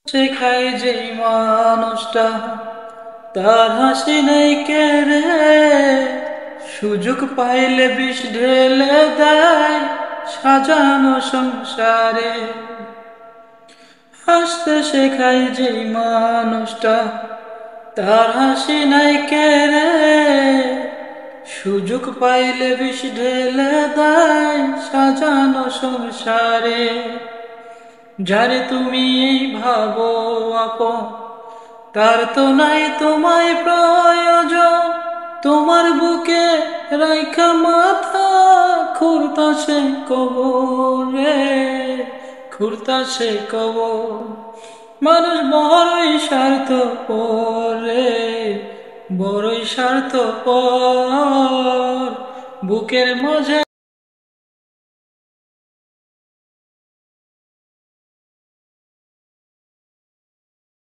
শেখায় যেই মানুষটা তার হাসি নাই কেড়ে, সুযোগ পাইলে বিষ ঢেলে দেয় সাজানো সংসারে। হাসতে শেখায় যেই মানুষটা তার হাসি নাই কেড়ে, সুযোগ পাইলে বিষ ঢেলে দেয় সাজানো সংসারে। যারে তুমি এই ভাবো আপন, তার তো নাই তোমায় প্রয়োজন। তোমার বুকে রাইখা মাথা খুঁড়তাছে কবরে, খুঁড়তাছে কবর। মানুষ বড়ই স্বার্থপর রে, বড়ই স্বার্থপর। বুকের মাঝে